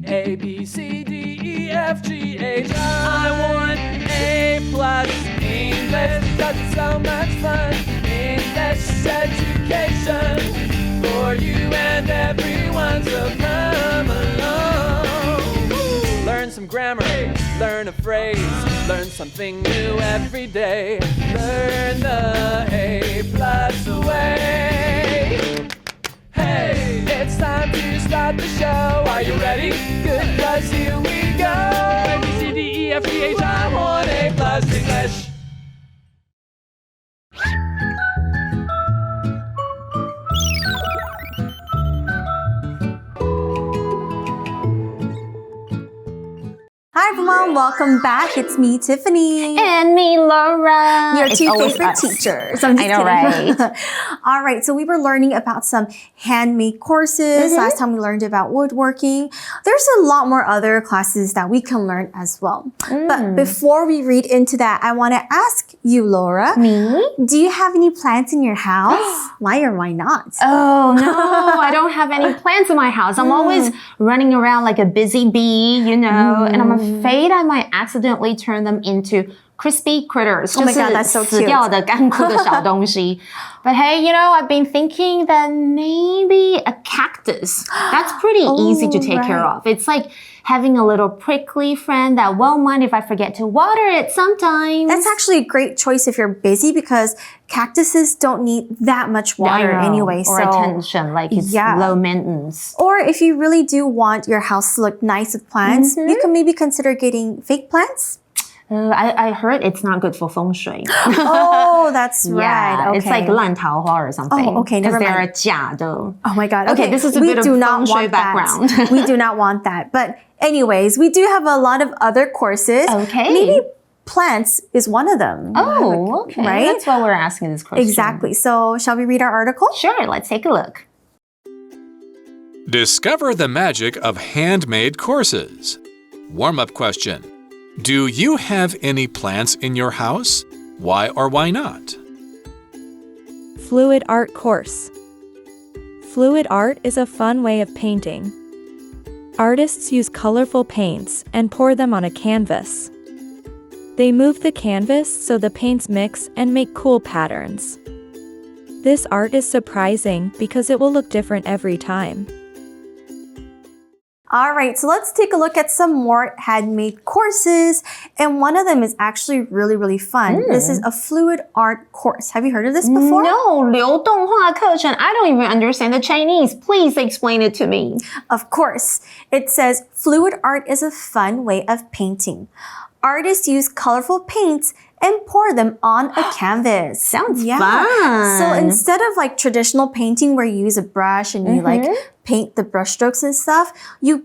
A, B, C, D, E, F, G, H, I want A+, English, 'cause it's so much fun. English education for you and everyone, so come along. Learn some grammar, learn a phrase, learn something new every day. Learn the A+ way. Hey, it's time to start the show. Are you ready? Good, 'cause here we go. A, B, C, D, E, F, G, H, I want A+ English. Hi everyone, welcome back. It's me, Tiffany. And me, Laura. Your It's two always favorite us. teachers. I'm just I know, kidding. right? All right, so we were learning about some handmade courses. Last time we learned about woodworking. There's a lot more other classes that we can learn as well. But before we read into that, I want to ask you, Laura. Me? Do you have any plants in your house? Why or why not? Oh, no, I don't have any plants in my house. I'm always running around like a busy bee, you know, and I'm afraid I might accidentally turn them into crispy critters. Oh my God, that's so cute. 死掉的干枯的小东西. But hey, you know, I've been thinking that maybe a cactus. That's pretty easy to take care of. It's like having a little prickly friend that won't mind if I forget to water it sometimes. That's actually a great choice if you're busy because cactuses don't need that much water anyway. Or attention, like it's low maintenance. Or if you really do want your house to look nice with plants, you can maybe consider getting fake plants. I heard it's not good for feng shui. Oh, that's right. Yeah, okay. it's like 烂桃花 or something. Oh, okay, never Because mind. they're 假的. Oh my God. Okay, this is a bit of feng shui background. We do not want that. But anyways, we do have a lot of other courses. Okay. Maybe plants is one of them. Oh, okay. Right? That's why we're asking this question. Exactly. So shall we read our article? Sure, let's take a look. Discover the magic of handmade courses. Warm-up question. Do you have any plants in your house? Why or why not? Fluid art course. Fluid art is a fun way of painting. Artists use colorful paints and pour them on a canvas. They move the canvas so the paints mix and make cool patterns. This art is surprising because it will look different every time. All right, so let's take a look at some more handmade courses. And one of them is actually really, really fun. This is a fluid art course. Have you heard of this before? No, 流动画课程. I don't even understand the Chinese. Please explain it to me. Of course. It says fluid art is a fun way of painting. Artists use colorful paints and pour them on a canvas. Sounds fun. So instead of like traditional painting where you use a brush and you like paint the brush strokes and stuff, you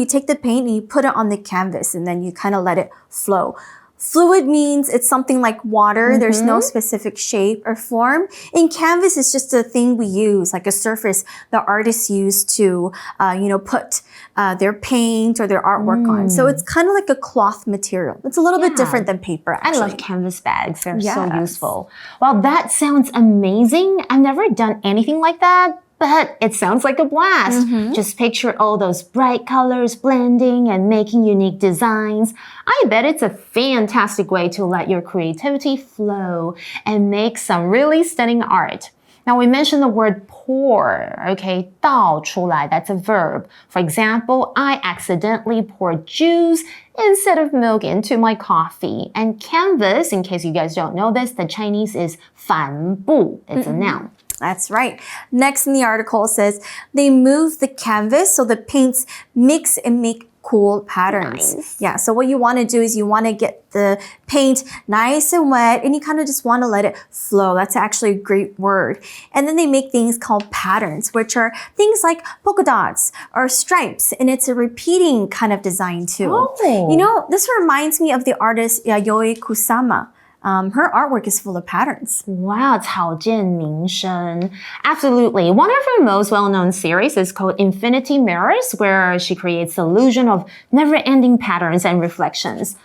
take the paint and you put it on the canvas and then you kind of let it flow. Fluid means it's something like water. There's no specific shape or form. And canvas is just a thing we use, like a surface the artists use to, put their paint or their artwork on. So it's kind of like a cloth material. It's a little bit different than paper, actually. I love canvas bags. They're so useful. Well, that sounds amazing. I've never done anything like that. But it sounds like a blast. Just picture all those bright colors blending and making unique designs. I bet it's a fantastic way to let your creativity flow and make some really stunning art. Now, we mentioned the word pour, okay? 倒出来, that's a verb. For example, I accidentally poured juice instead of milk into my coffee. And canvas, in case you guys don't know this, the Chinese is 帆布. It's a noun. That's right. Next in the article says, they move the canvas so the paints mix and make cool patterns. Nice. Yeah, so what you want to do is you want to get the paint nice and wet and you kind of just want to let it flow. That's actually a great word. And then they make things called patterns, which are things like polka dots or stripes, and it's a repeating kind of design too. Oh. You know, this reminds me of the artist Yayoi Kusama. Her artwork is full of patterns. Wow, 草间弥生. Absolutely. One of her most well-known series is called Infinity Mirrors, where she creates the illusion of never-ending patterns and reflections.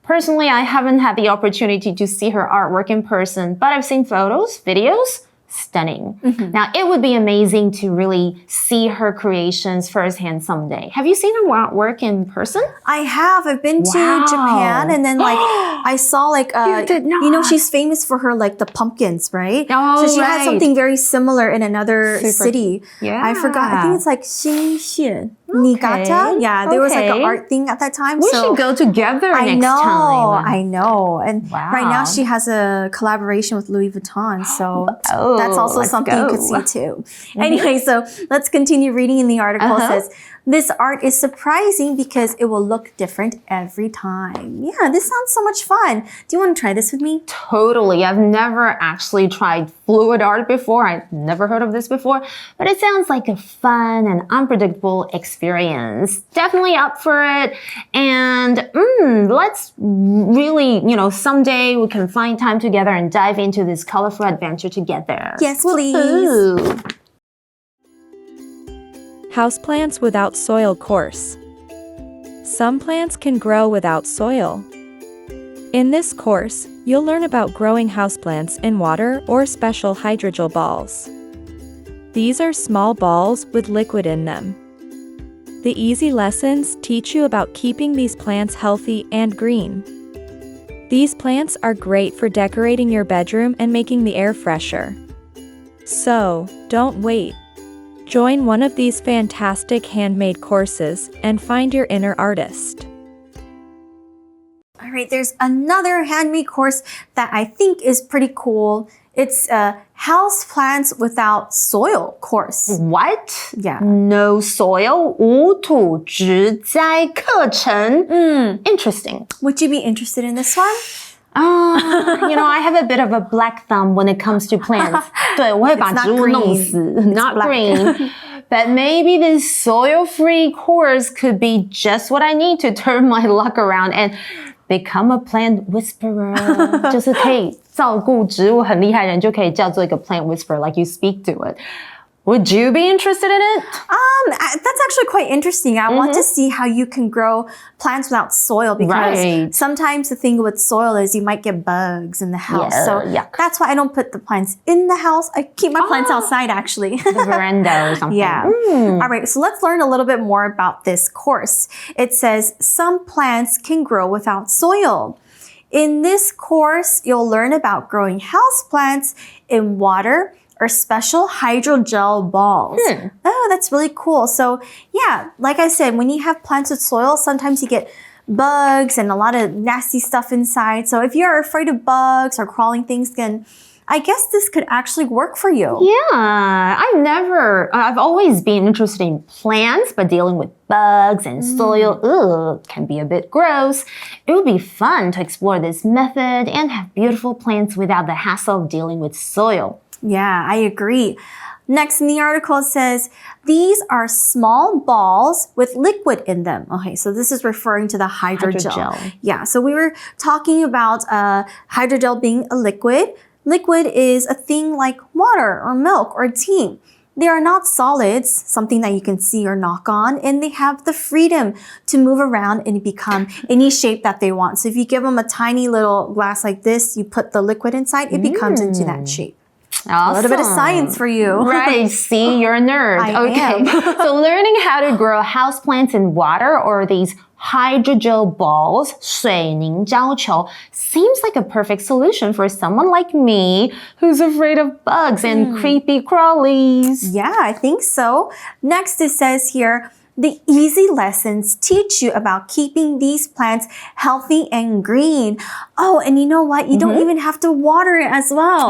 Personally, I haven't had the opportunity to see her artwork in person, but I've seen photos, videos. stunning. Now, it would be amazing to really see her creations firsthand someday. Have you seen her work in person? I have. I've been to Japan, and then like I saw like she's famous for her like the pumpkins, right? Oh, so she had something very similar in another city. Yeah. I forgot. I think it's like Xinxian. Niigata? Yeah, there was like an art thing at that time. We should go together next time. I know. And right now she has a collaboration with Louis Vuitton. So that's also something you could see too. Anyway, so let's continue reading in the article. It says, this art is surprising because it will look different every time. Yeah, this sounds so much fun. Do you want to try this with me? Totally. I've never actually tried fluid art before. I've never heard of this before, but it sounds like a fun and unpredictable experience. Definitely up for it. And let's really, someday we can find time together and dive into this colorful adventure together. Yes, please. Ooh. Houseplants without soil course. Some plants can grow without soil. In this course, you'll learn about growing houseplants in water or special hydrogel balls. These are small balls with liquid in them. The easy lessons teach you about keeping these plants healthy and green. These plants are great for decorating your bedroom and making the air fresher. So, don't wait. Join one of these fantastic handmade courses and find your inner artist. All right, there's another handmade course that I think is pretty cool. It's a house plants without soil course. What? Yeah. No soil, 无土植栽课程. Interesting. Would you be interested in this one? I have a bit of a black thumb when it comes to plants. 对，我会把植物弄死. Not green. But maybe this soil-free course could be just what I need to turn my luck around and become a plant whisperer. 就是可以照顾植物很厉害的人就可以叫做一个 plant whisperer, like you speak to it. Would you be interested in it? That's actually quite interesting. I want to see how you can grow plants without soil because sometimes the thing with soil is you might get bugs in the house. So that's why I don't put the plants in the house. I keep my plants outside actually. The veranda or something. Yeah. All right, so let's learn a little bit more about this course. It says some plants can grow without soil. In this course, you'll learn about growing houseplants in water or special hydrogel balls. Oh, that's really cool. So yeah, like I said, when you have plants with soil, sometimes you get bugs and a lot of nasty stuff inside. So if you're afraid of bugs or crawling things, then I guess this could actually work for you. Yeah, I've always been interested in plants, but dealing with bugs and soil, can be a bit gross. It would be fun to explore this method and have beautiful plants without the hassle of dealing with soil. Yeah, I agree. Next in the article it says, these are small balls with liquid in them. Okay, so this is referring to the hydrogel. Yeah, so we were talking about hydrogel being a liquid. Liquid is a thing like water or milk or tea. They are not solids, something that you can see or knock on, and they have the freedom to move around and become any shape that they want. So if you give them a tiny little glass like this, you put the liquid inside, it becomes into that shape. Awesome. A little bit of science for you. Right. See, you're a nerd. I am. So learning how to grow houseplants in water or these hydrogel balls, 水凝胶球, seems like a perfect solution for someone like me who's afraid of bugs and creepy crawlies. Yeah, I think so. Next it says here, the easy lessons teach you about keeping these plants healthy and green. Oh, and you know what? You don't even have to water it as well,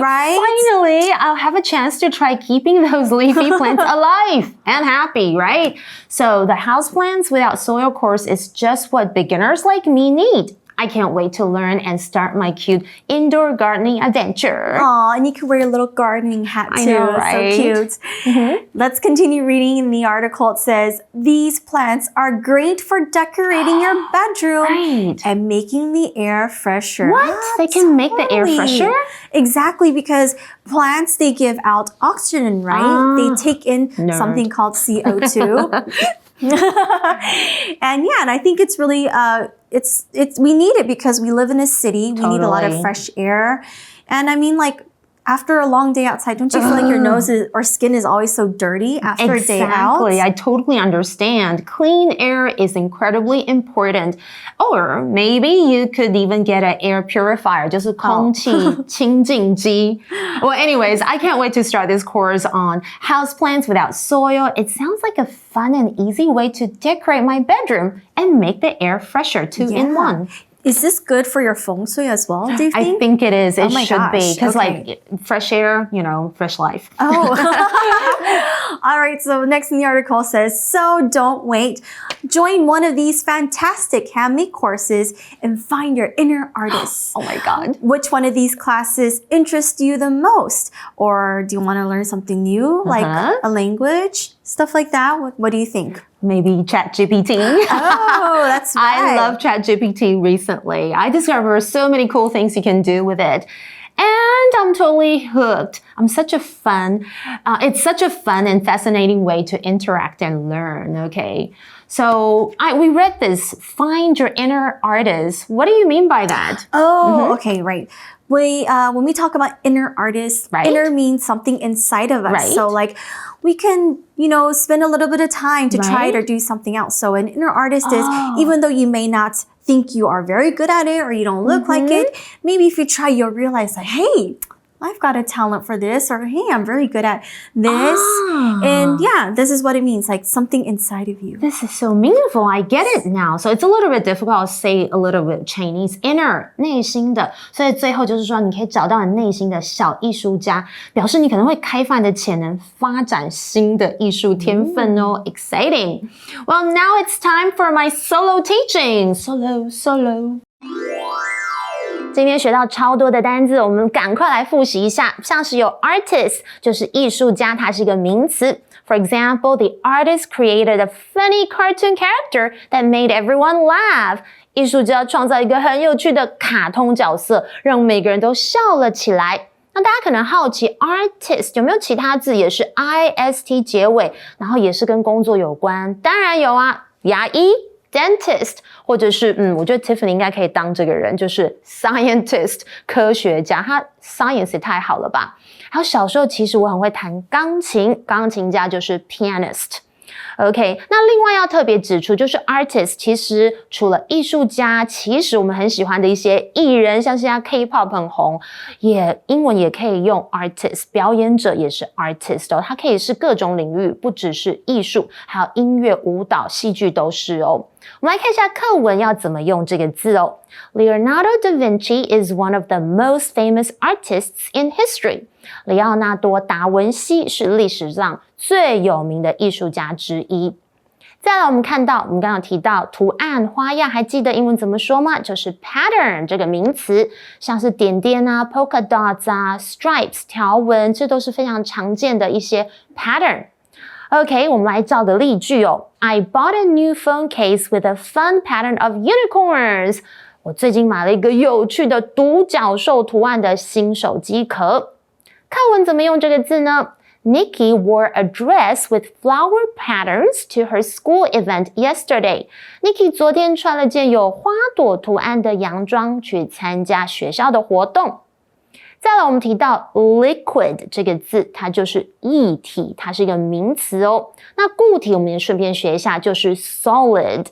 right? Finally, I'll have a chance to try keeping those leafy plants alive and happy, right? So the houseplants without soil course is just what beginners like me need. I can't wait to learn and start my cute indoor gardening adventure. Aw, and you can wear your little gardening hat too. I know, right? So cute. Let's continue reading in the article. It says, these plants are great for decorating your bedroom and making the air fresher. What? They can make the air fresher? Exactly, because plants, they give out oxygen, right? They take in something called CO2. And I think it's really we need it because we live in a city. We need a lot of fresh air. And I mean, like, after a long day outside, don't you feel like your nose or skin is always so dirty after a day out? Exactly. I totally understand. Clean air is incredibly important. Or maybe you could even get an air purifier, 就是空气清净机. Well, anyways, I can't wait to start this course on houseplants without soil. It sounds like a fun and easy way to decorate my bedroom and make the air fresher, two in one. Is this good for your feng shui as well, do you think? I think it is. It my should gosh. be. Because Okay. like fresh air, you know, fresh life. Oh. All right, so next in the article says, so don't wait. Join one of these fantastic handmade courses and find your inner artist. Oh my God. Which one of these classes interests you the most? Or do you want to learn something new, like a language, stuff like that? What do you think? Maybe ChatGPT. Oh, that's right. I love ChatGPT recently. I discovered so many cool things you can do with it. And I'm totally hooked. It's such a fun and fascinating way to interact and learn, okay? So we read this, find your inner artist. What do you mean by that? Oh, okay, right. When we talk about inner artists, inner means something inside of us. Right. So like we can, spend a little bit of time to try it or do something else. So an inner artist is, even though you may not think you are very good at it or you don't look like it, maybe if you try, you'll realize like, hey, I've got a talent for this, or hey, I'm very good at this. And yeah, this is what it means, like something inside of you. This is so meaningful. I get it now. So it's a little bit difficult to say a little bit Chinese. Inner, 内心的。所以最后就是说，你可以找到你内心的小艺术家，表示你可能会开发你的潜能，发展新的艺术天分哦。Exciting. Well, now it's time for my solo teaching. Solo. 今天学到超多的单字，我们赶快来复习一下。像是有 artist， 就是艺术家，它是一个名词。For example, the artist created a funny cartoon character that made everyone laugh. 艺术家创造一个很有趣的卡通角色，让每个人都笑了起来。那大家可能好奇 artist 有没有其他字也是 ist 结尾，然后也是跟工作有关？当然有啊，牙医dentist， 或者是我觉得 Tiffany 应该可以当这个人，就是 scientist 科学家，他 science 也太好了吧。还有小时候其实我很会弹钢琴，钢琴家就是 pianist。OK， 那另外要特别指出，就是 artist 其实除了艺术家，其实我们很喜欢的一些艺人，像现在 K-pop 很红，英文也可以用 artist， 表演者也是 artist 哦，它可以是各种领域，不只是艺术，还有音乐、舞蹈、戏剧都是哦。我们来看一下课文要怎么用这个字哦。Leonardo da Vinci is one of the most famous artists in history. 里奥纳多·达文西是历史上最有名的艺术家之一。再来我们看到，我们刚刚有提到图案、花样，还记得英文怎么说吗？就是 pattern 这个名词，像是点点啊、polka dots 啊、stripes 条纹，这都是非常常见的一些 pattern。OK， 我们来造个例句哦。I bought a new phone case with a fun pattern of unicorns. 我最近买了一个有趣的独角兽图案的新手机壳。课文怎么用这个字呢？ Nikki wore a dress with flower patterns to her school event yesterday. Nikki 昨天穿了件有花朵图案的洋装去参加学校的活动。再来我们提到 liquid 这个字，它就是液体，它是一个名词哦。那固体我们也顺便学一下，就是 solid。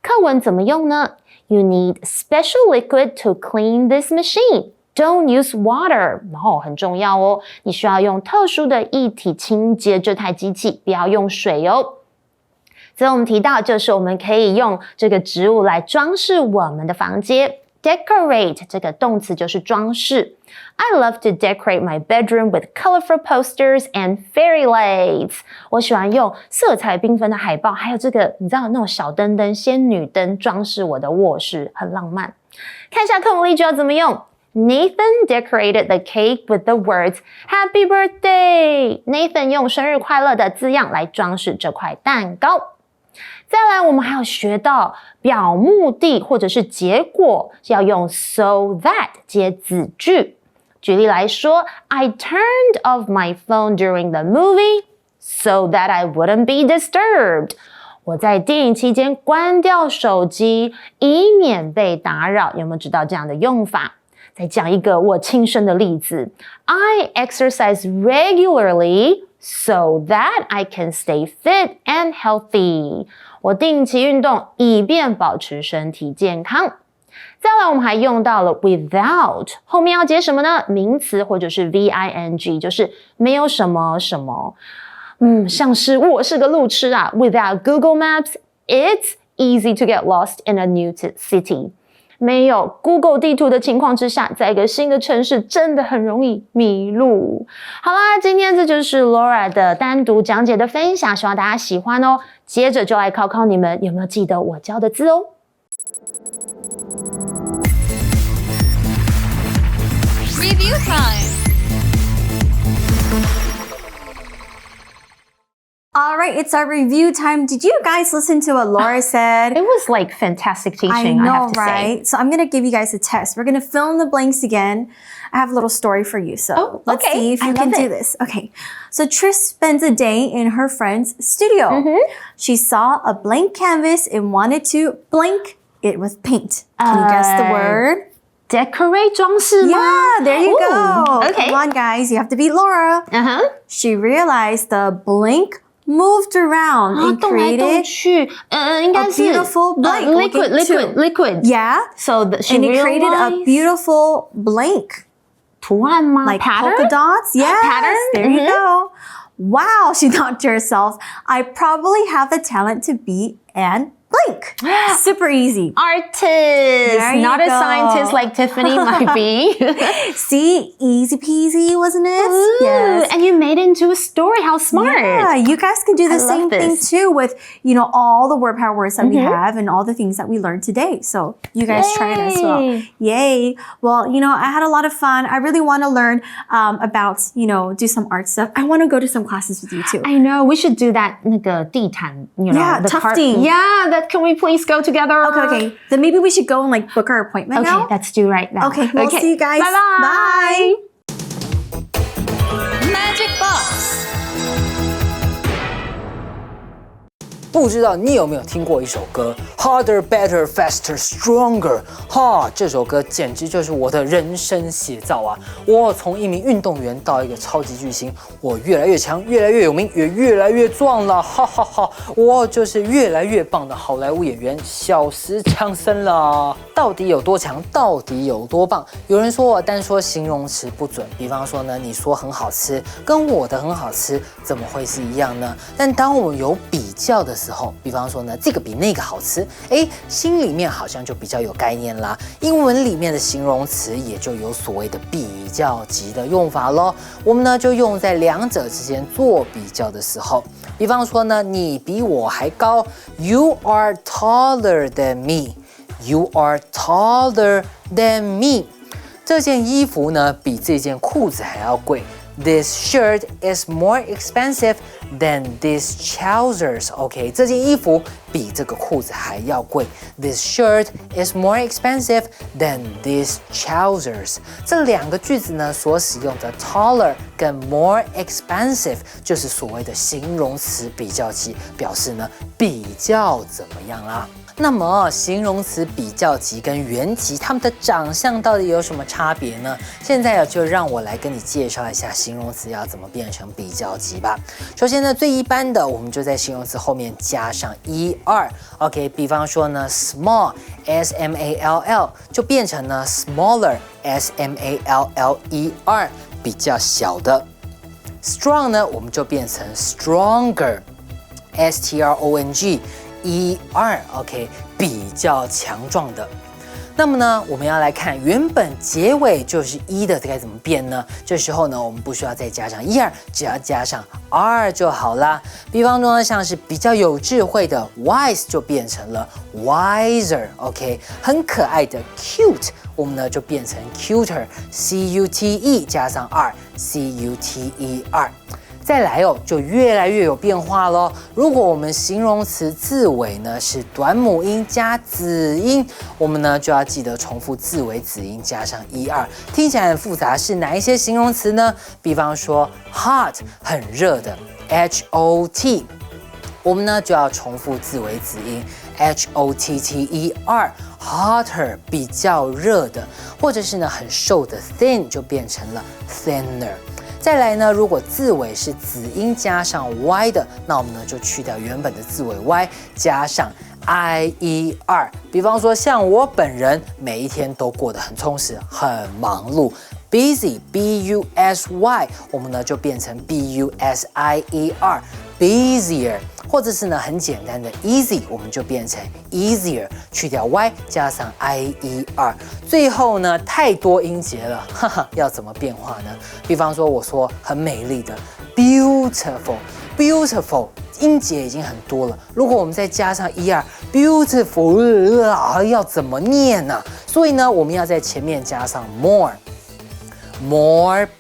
课文怎么用呢？ You need special liquid to clean this machine. Don't use water. 很重要哦，你需要用特殊的液体清洁这台机器，不要用水哦。最后我们提到，就是我们可以用这个植物来装饰我们的房间。Decorate 这个动词就是装饰。I love to decorate my bedroom with colorful posters and fairy lights. 我喜欢用色彩缤纷的海报，还有这个你知道那种小灯灯、仙女灯装饰我的卧室，很浪漫。看一下课文例句要怎么用。Nathan decorated the cake with the words Happy Birthday. Nathan 用生日快乐的字样来装饰这块蛋糕。再来我们还有学到表目的或者是结果要用 so that 接子句。举例来说 I turned off my phone during the movie so that I wouldn't be disturbed. 我在电影期间关掉手机以免被打扰。有没有知道这样的用法？再讲一个我亲身的例子 I exercise regularly so that I can stay fit and healthy. 我定期运动，以便保持身体健康。再来，我们还用到了 without， 后面要接什么呢？名词或者是 VING， 就是没有什么什么。像是我是个路痴啊 ，Without Google Maps, it's easy to get lost in a new city. 没有 Google 地图的情况之下，在一个新的城市真的很容易迷路。好啦，今天这就是 Laura 的单独讲解的分享，希望大家喜欢哦。接着就来考考你们有没有记得我教的字哦。Review time. All right, it's our review time. Did you guys listen to what Laura said? It was like fantastic teaching, I know, have to right? say. So I'm going to give you guys a test. We're going to fill in the blanks again. I have a little story for you. So let's see if you can do this. Okay. So Trish spends a day in her friend's studio. She saw a blank canvas and wanted to blank it with paint. Can you guess the word? Decorate 装饰吗 Yeah, there you go. Okay. Come on, guys. You have to beat Laura. She realized the blank moved around and 动来动 created 去应该是 beautiful blank. We'll get to- liquid. Yeah. So she And it created a realized beautiful blank. 图案吗 Like pattern? polka dots. Yes. Pattern? There you go. Wow, she thought to herself, I probably have the talent to be an blank. Super easy. Artist, you not a go. scientist like Tiffany might be. See, easy peasy, wasn't it? Ooh, Yes. and you made it into a story. How smart. Yeah, you guys can do the love same thing this. too with, all the word power words that we have and all the things that we learned today. So you guys try it as well. Yay. Yay. Well, I had a lot of fun. I really want to learn about, do some art stuff. I want to go to some classes with you too. I know. We should do that 那个地毯 Yeah, the tufting. Can we please go together? Okay. Then maybe we should go and book our appointment Okay, now. let's do right now. Okay, we'll see you guys. Bye-bye. Bye. Magic Box. 不知道你有没有听过一首歌 Harder, Better, Faster, Stronger 这首歌简直就是我的人生写照啊！我从一名运动员到一个超级巨星，我越来越强，越来越有名，也越来越壮了，我就是越来越棒的好莱坞演员小石强森了。到底有多强？到底有多棒？有人说我单说形容词不准，比方说呢，你说很好吃，跟我的很好吃怎么会是一样呢？但当我们有比较的时候，比方说呢，这个比那个好吃，心里面好像就比较有概念啦。英文里面的形容词也就有所谓的比较级的用法咯。我们呢就用在两者之间做比较的时候，比方说呢，你比我还高 ，You are taller than me。You are taller than me。这件衣服呢，比这件裤子还要贵。This shirt is more expensive than these trousers. OK， 这件衣服比这个裤子还要贵。This shirt is more expensive than these trousers. 这两个句子呢，所使用的 taller 跟 more expensive 就是所谓的形容词比较级，表示呢比较怎么样啦。那么形容词比较级跟原级，它们的长相到底有什么差别呢？现在就让我来跟你介绍一下形容词要怎么变成比较级吧。首先呢，最一般的，我们就在形容词后面加上 er。OK， 比方说呢 ，small small 就变成呢 smaller smaller 比较小的。strong 呢，我们就变成 stronger strong OK， 比较强壮的。那么呢，我们要来看原本结尾就是的该怎么变呢？这时候呢，我们不需要再加上只要加上 r 就好啦。比方说呢，像是比较有智慧的 wise 就变成了 wiser OK， 很可爱的 cute 我们呢就变成 cuter cute 加上 r cuter。再来就越来越有变化咯。如果我们形容词字尾呢是短母音加子音，我们呢就要记得重复字尾子音加上er。听起来很复杂，是哪一些形容词呢？比方说 hot 很热的 hot 我们呢就要重复字尾子音 hotter， 比较热的，或者是呢很瘦的 thin 就变成了 thinner。再来呢，如果字尾是子音加上 y 的，那我们呢就去掉原本的字尾 y， 加上 IER。比方说像我本人每一天都过得很充实，很忙碌。busy busy， 我们呢就变成 busier busier， 或者是呢很简单的 easy， 我们就变成 easier， 去掉 y 加上 IER。最后呢太多音节了，哈哈，要怎么变化呢？比方说我说很美丽的 beautiful， 音节已经很多了，如果我们再加上 er beautiful， 要怎么念呢？所以呢我们要在前面加上 more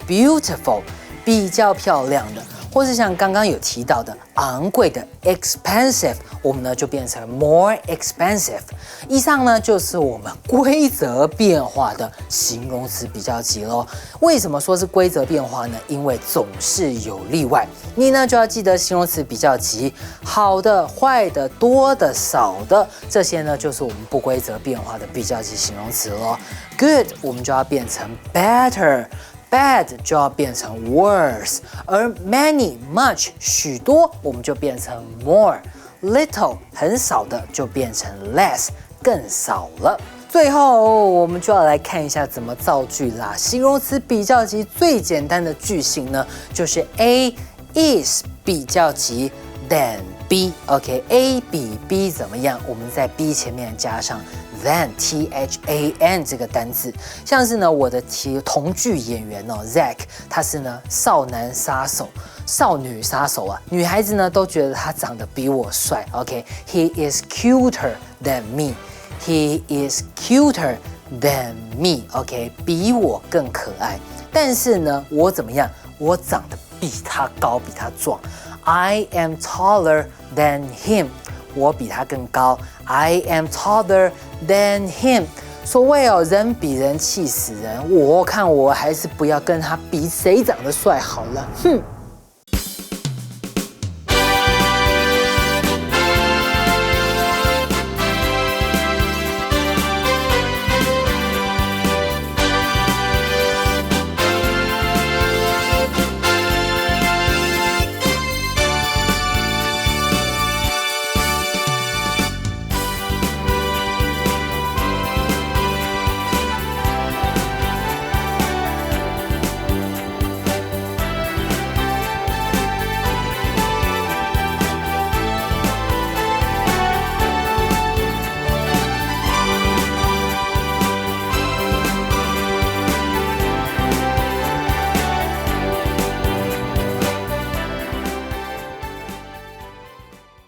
beautiful， 比较漂亮的，或是像刚刚有提到的昂贵的 expensive， 我们呢就变成 more expensive。以上呢就是我们规则变化的形容词比较级咯。为什么说是规则变化呢？因为总是有例外，你呢就要记得形容词比较级，好的、坏的、多的、少的，这些呢就是我们不规则变化的比较级形容词咯。Good 我们就要变成 better。Bad 就要变成 worse， 而 many much 许多我们就变成 more， little 很少的就变成 less 更少了。最后我们就要来看一下怎么造句啦。形容词比较级最简单的句型呢，就是 A is 比较级 than B。OK， A 比 B 怎么样？我们在 B 前面加上than THAN 这个单字，像是呢我的同剧演员哦 Zack， 他是呢少男杀手、少女杀手啊，女孩子呢都觉得他长得比我帅。OK，He is cuter than me。He is cuter than me。OK， 比我更可爱。但是呢，我怎么样？我长得比他高，比他壮。I am taller than him。我比他更高 ，I am taller than him。所谓哦，人比人气死人，我看我还是不要跟他比谁长得帅好了，哼。